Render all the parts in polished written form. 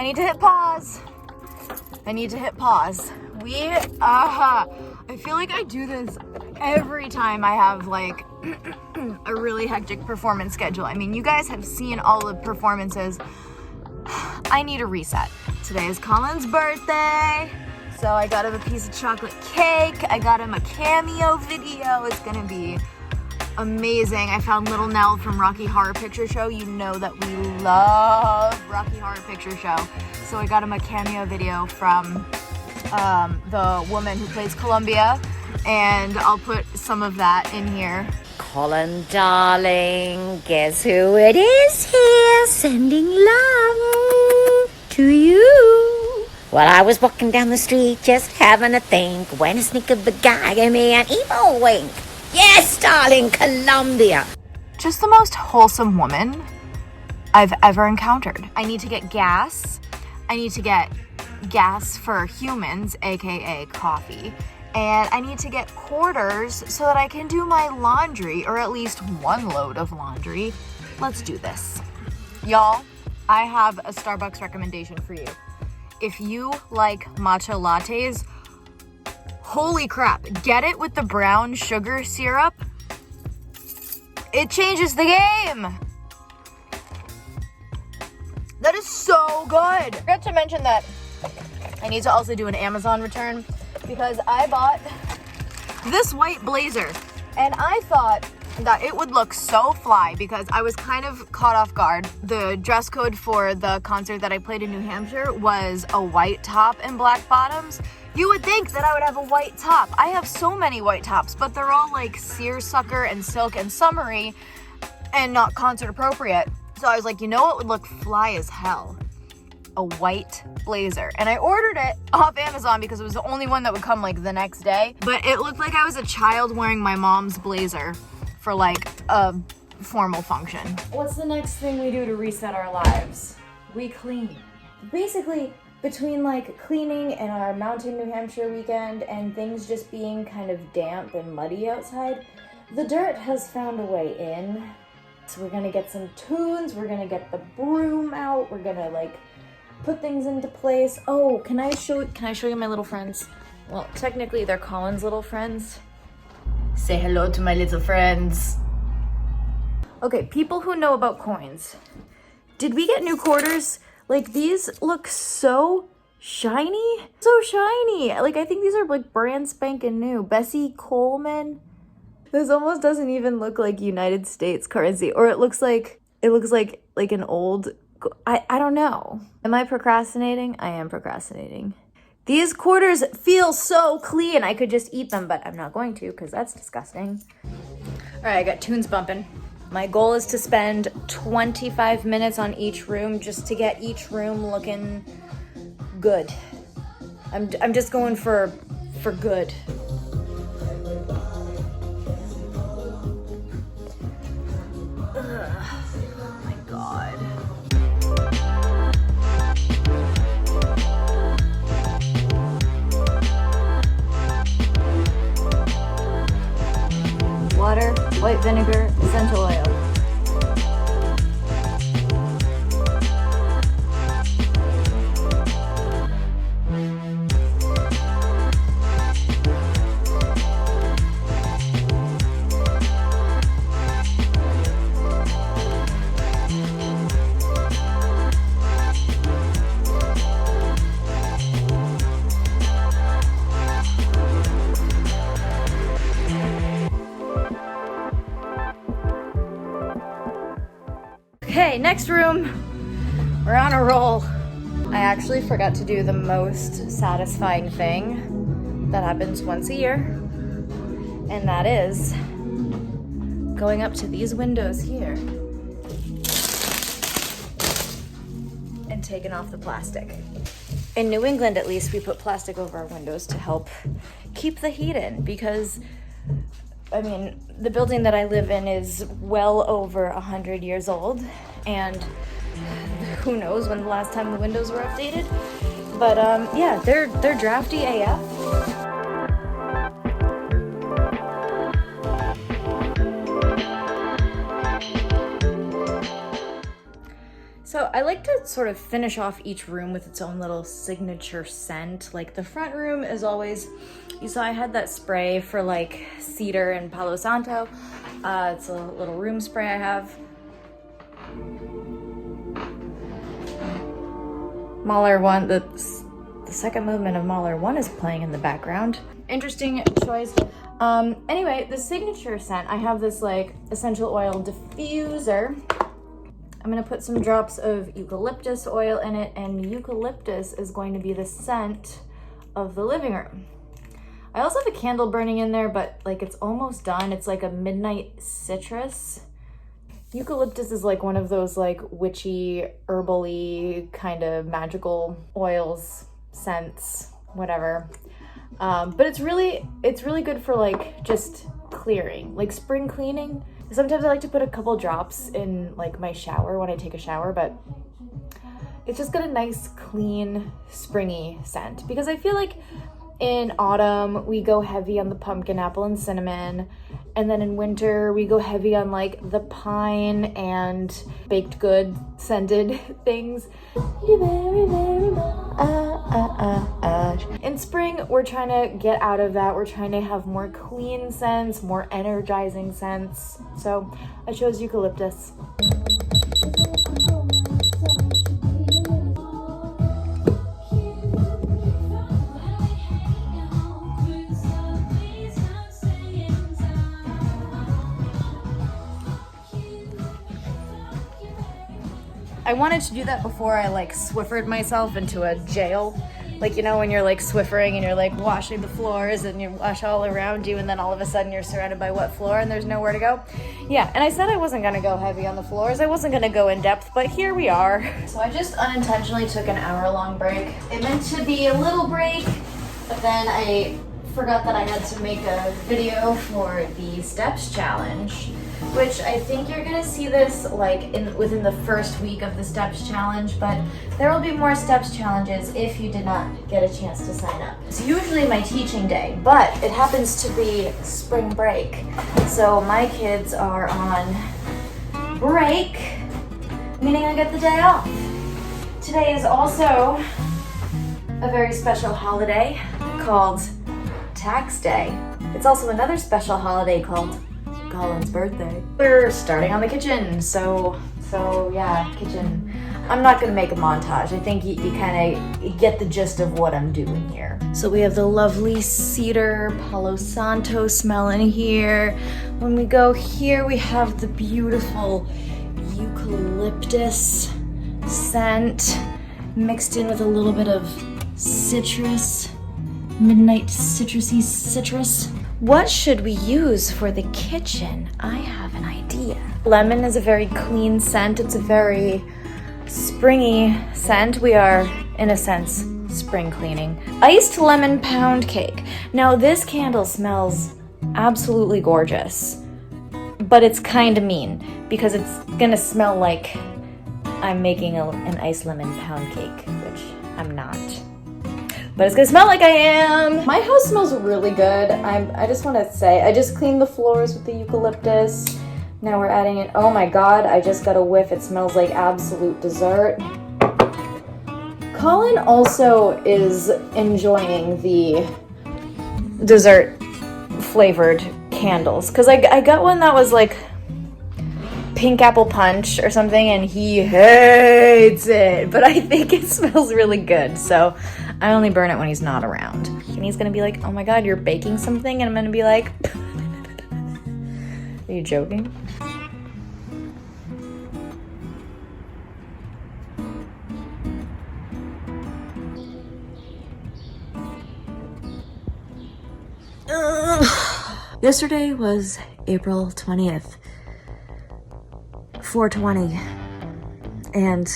I need to hit pause. I need to hit pause. I feel like I do this every time I have like a really hectic performance schedule. I mean, you guys have seen all the performances. I need a reset. Today is Colin's birthday, so I got him a piece of chocolate cake. I got him a cameo video. It's gonna be amazing. I found Little Nell from Rocky Horror Picture Show. You know that we love Rocky Horror Picture Show. So I got him a cameo video from the woman who plays Columbia, and I'll put some of that in here. Colin, darling, guess who it is here sending love to you? Well, I was walking down the street just having a think when a sneak of a guy gave me an evil wink. Yes, darling, Columbia. Just the most wholesome woman I've ever encountered. I need to get gas. I need to get gas for humans, aka coffee. And I need to get quarters so that I can do my laundry, or at least one load of laundry. Let's do this. Y'all, I have a Starbucks recommendation for you. If you like matcha lattes, holy crap, get it with the brown sugar syrup. It changes the game. That is so good. I forgot to mention that I need to also do an Amazon return because I bought this white blazer and I thought that it would look so fly because I was kind of caught off guard. The dress code for the concert that I played in New Hampshire was a white top and black bottoms. You would think that I would have a white top. I have so many white tops, but they're all like seersucker and silk and summery and not concert appropriate. So I was like, you know what would look fly as hell? A white blazer. And I ordered it off Amazon because it was the only one that would come like the next day. But it looked like I was a child wearing my mom's blazer for like a formal function. What's the next thing we do to reset our lives? We clean. Basically, between like cleaning and our Mountain New Hampshire weekend and things just being kind of damp and muddy outside, the dirt has found a way in. So we're gonna get some tunes, we're gonna get the broom out, we're gonna like put things into place. Oh, can I show you my little friends? Well, technically they're Colin's little friends. Say hello to my little friends. Okay, people who know about coins. Did we get new quarters? Like, these look so shiny. So shiny. Like, I think these are like brand spanking new. Bessie Coleman. This almost doesn't even look like United States currency, or it looks like an old, I don't know. Am I procrastinating? I am procrastinating. These quarters feel so clean. I could just eat them, but I'm not going to because that's disgusting. All right, I got tunes bumping. My goal is to spend 25 minutes on each room just to get each room looking good. I'm just going for good. Oh my God. Water, white vinegar, essential oil. Okay, next room. We're on a roll. I actually forgot to do the most satisfying thing that happens once a year, and that is going up to these windows here and taking off the plastic. In New England, at least, we put plastic over our windows to help keep the heat in because, I mean, the building that I live in is well over 100 years old, and who knows when the last time the windows were updated. But yeah, they're drafty AF. So I like to sort of finish off each room with its own little signature scent. Like the front room is always, you saw I had that spray for like cedar and Palo Santo. It's a little room spray I have. Mahler 1, the second movement of Mahler 1 is playing in the background. Interesting choice. Anyway, the signature scent, I have this like essential oil diffuser. I'm gonna put some drops of eucalyptus oil in it, and eucalyptus is going to be the scent of the living room. I also have a candle burning in there, but like it's almost done. It's like a midnight citrus. Eucalyptus is like one of those like witchy, herbal-y kind of magical oils, scents, whatever. But it's really good for like just clearing, like spring cleaning. Sometimes I like to put a couple drops in like my shower when I take a shower, but it's just got a nice, clean, springy scent. Because I feel like in autumn, we go heavy on the pumpkin, apple, and cinnamon. And then in winter, we go heavy on like the pine and baked good scented things. In spring, we're trying to get out of that. We're trying to have more clean scents, more energizing scents. So I chose eucalyptus. I wanted to do that before I like Swiffered myself into a jail. Like, you know, when you're like Swiffering and you're like washing the floors and you wash all around you and then all of a sudden you're surrounded by wet floor and there's nowhere to go. Yeah, and I said I wasn't gonna go heavy on the floors. I wasn't gonna go in depth, but here we are. So I just unintentionally took an hour-long break. It meant to be a little break, but then I forgot that I had to make a video for the steps challenge, which I think you're gonna see this like within the first week of the steps challenge, but there will be more steps challenges if you did not get a chance to sign up. It's usually my teaching day, but it happens to be spring break. So my kids are on break, meaning I get the day off. Today is also a very special holiday called Tax Day. It's also another special holiday called Colin's birthday. We're starting on the kitchen, so yeah, kitchen. I'm not gonna make a montage. I think you kind of get the gist of what I'm doing here. So we have the lovely cedar Palo Santo smell in here. When we go here, we have the beautiful eucalyptus scent mixed in with a little bit of citrus, midnight citrusy citrus. What should we use for the kitchen? I have an idea. Lemon is a very clean scent. It's a very springy scent. We are, in a sense, spring cleaning. Iced lemon pound cake. Now this candle smells absolutely gorgeous, but it's kind of mean because it's gonna smell like I'm making an iced lemon pound cake, which I'm not. But it's gonna smell like I am. My house smells really good. I just wanna say, I just cleaned the floors with the eucalyptus. Now we're adding in, oh my God, I just got a whiff. It smells like absolute dessert. Colin also is enjoying the dessert flavored candles. Cause I got one that was like pink apple punch or something and he hates it, but I think it smells really good. So I only burn it when he's not around. And he's gonna be like, oh my God, you're baking something? And I'm gonna be like, are you joking? Yesterday was April 20th, 420, and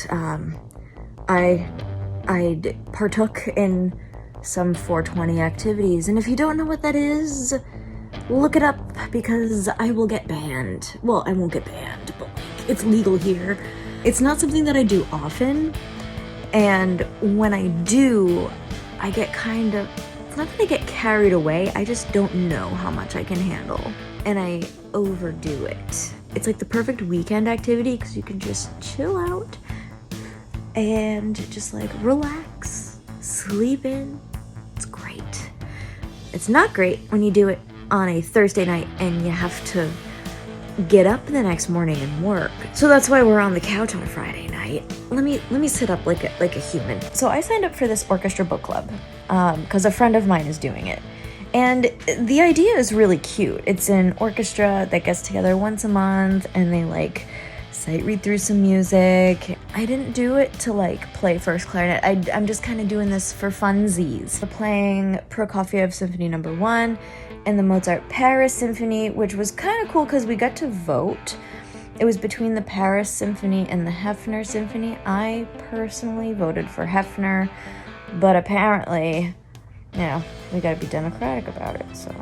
I partook in some 420 activities, and if you don't know what that is, look it up because I will get banned. Well, I won't get banned, but like, it's legal here. It's not something that I do often, and when I do, I get kind of, it's not that I get carried away, I just don't know how much I can handle, and I overdo it. It's like the perfect weekend activity because you can just chill out, and just like relax, sleep in. It's great. It's not great when you do it on a Thursday night and you have to get up the next morning and work. So that's why we're on the couch on a Friday night. Let me sit up like a human. So I signed up for this orchestra book club because a friend of mine is doing it. And the idea is really cute. It's an orchestra that gets together once a month and they like sight read through some music. I didn't do it to like play first clarinet. I'm just kind of doing this for funsies. We're playing Prokofiev Symphony No. 1 and the Mozart Paris Symphony, which was kind of cool because we got to vote. It was between the Paris Symphony and the Hefner Symphony. I personally voted for Hefner, but apparently, you know, we gotta be democratic about it, so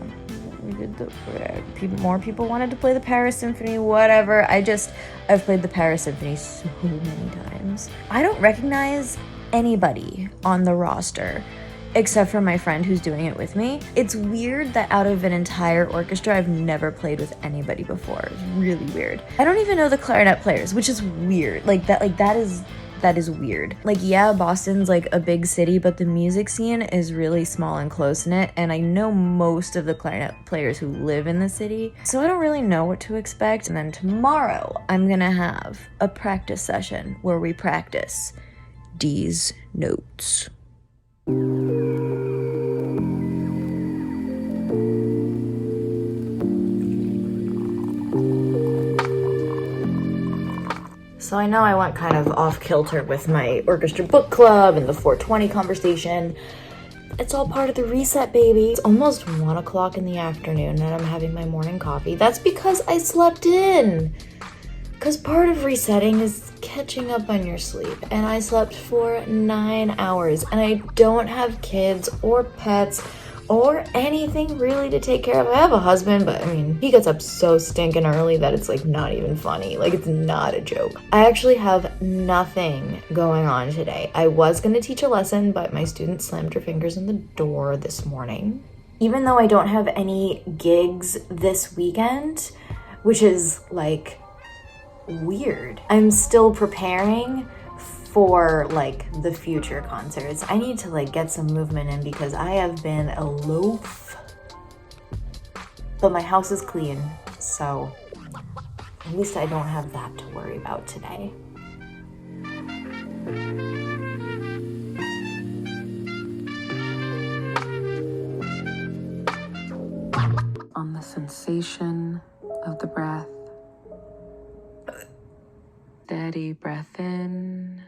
we did more people wanted to play the Paris Symphony, whatever. I've played the Paris Symphony so many times. I don't recognize anybody on the roster except for my friend who's doing it with me. It's weird that out of an entire orchestra, I've never played with anybody before. It's really weird. I don't even know the clarinet players, which is weird. That is weird. Like, yeah, Boston's like a big city, but the music scene is really small and close-knit, and I know most of the clarinet players who live in the city, so I don't really know what to expect. And then tomorrow, I'm gonna have a practice session where we practice these notes. So I know I went kind of off kilter with my orchestra book club and the 420 conversation. It's all part of the reset, baby. It's almost 1 o'clock in the afternoon and I'm having my morning coffee. That's because I slept in. Because part of resetting is catching up on your sleep. And I slept for 9 hours and I don't have kids or pets or anything really to take care of. I have a husband, but I mean, he gets up so stinking early that it's like not even funny. Like, it's not a joke. I actually have nothing going on today. I was gonna teach a lesson, but my student slammed her fingers in the door this morning. Even though I don't have any gigs this weekend, which is like weird, I'm still preparing for like the future concerts. I need to like get some movement in because I have been a loaf. But my house is clean, so at least I don't have that to worry about today. On the sensation of the breath. Steady breath in.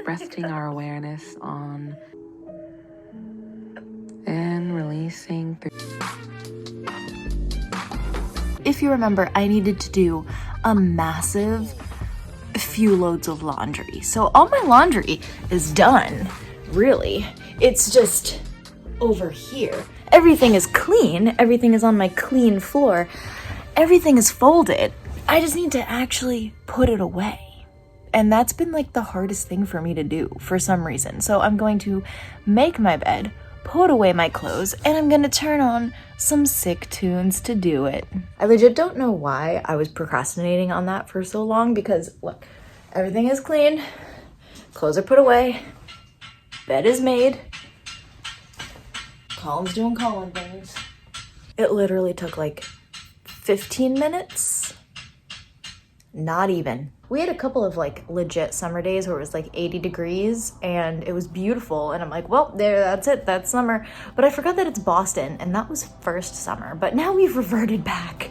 Resting our awareness on and releasing through. If you remember, I needed to do a massive few loads of laundry. So all my laundry is done, really. It's just over here. Everything is clean. Everything is on my clean floor. Everything is folded. I just need to actually put it away. And that's been like the hardest thing for me to do for some reason. So I'm going to make my bed, put away my clothes, and I'm gonna turn on some sick tunes to do it. I legit don't know why I was procrastinating on that for so long because look, everything is clean, clothes are put away, bed is made, Colin's doing Colin things. It literally took like 15 minutes. Not even. We had a couple of like legit summer days where it was like 80 degrees and it was beautiful and I'm like, well, that's it, that's summer. But I forgot that it's Boston and that was first summer. But now we've reverted back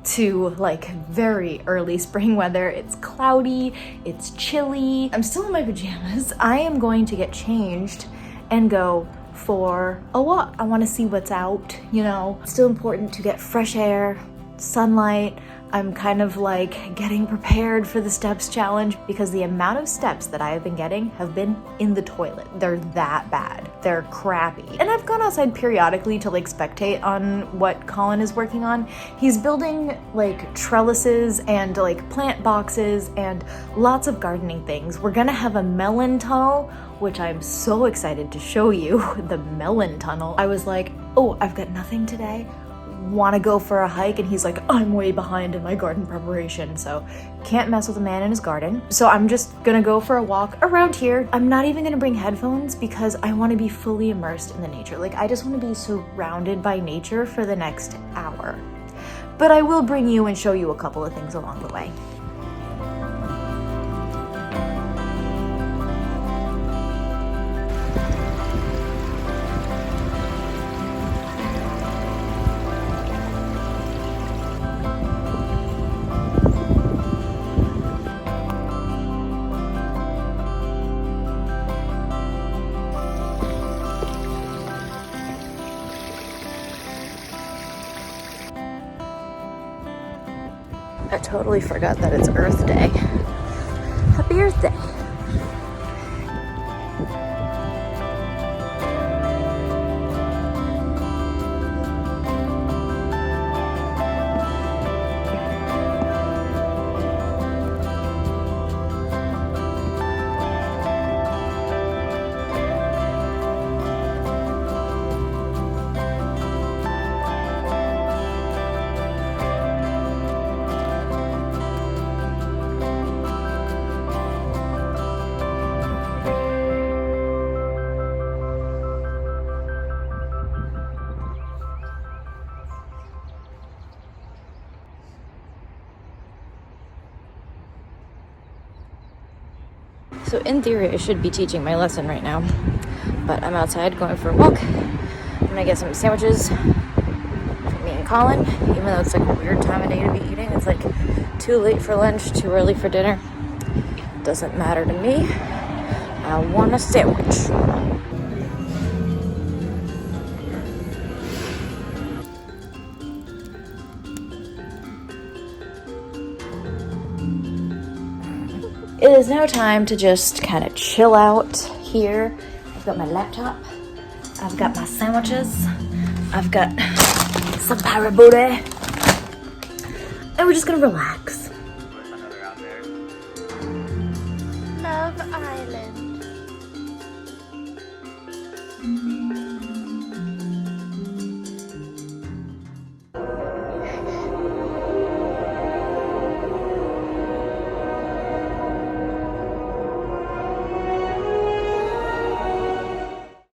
to like very early spring weather. It's cloudy, it's chilly. I'm still in my pajamas. I am going to get changed and go for a walk. I want to see what's out, you know. It's still important to get fresh air, sunlight. I'm kind of like getting prepared for the steps challenge because the amount of steps that I have been getting have been in the toilet. They're that bad. They're crappy. And I've gone outside periodically to like spectate on what Colin is working on. He's building like trellises and like plant boxes and lots of gardening things. We're gonna have a melon tunnel, which I'm so excited to show you, the melon tunnel. I was like, oh, I've got nothing today. want to go for a hike, and he's like, I'm way behind in my garden preparation, so can't mess with a man in his garden. So I'm just gonna go for a walk around here. I'm not even gonna bring headphones because I want to be fully immersed in the nature. Like, I just want to be surrounded by nature for the next hour. But I will bring you and show you a couple of things along the way. I totally forgot that it's Earth Day. Happy Earth Day. So in theory, I should be teaching my lesson right now, but I'm outside going for a walk. I'm gonna get some sandwiches for me and Colin, even though it's like a weird time of day to be eating. It's like too late for lunch, too early for dinner. Doesn't matter to me. I want a sandwich. It is now time to just kind of chill out here. I've got my laptop, I've got my sandwiches, I've got some parabude, and we're just gonna relax. Love Island.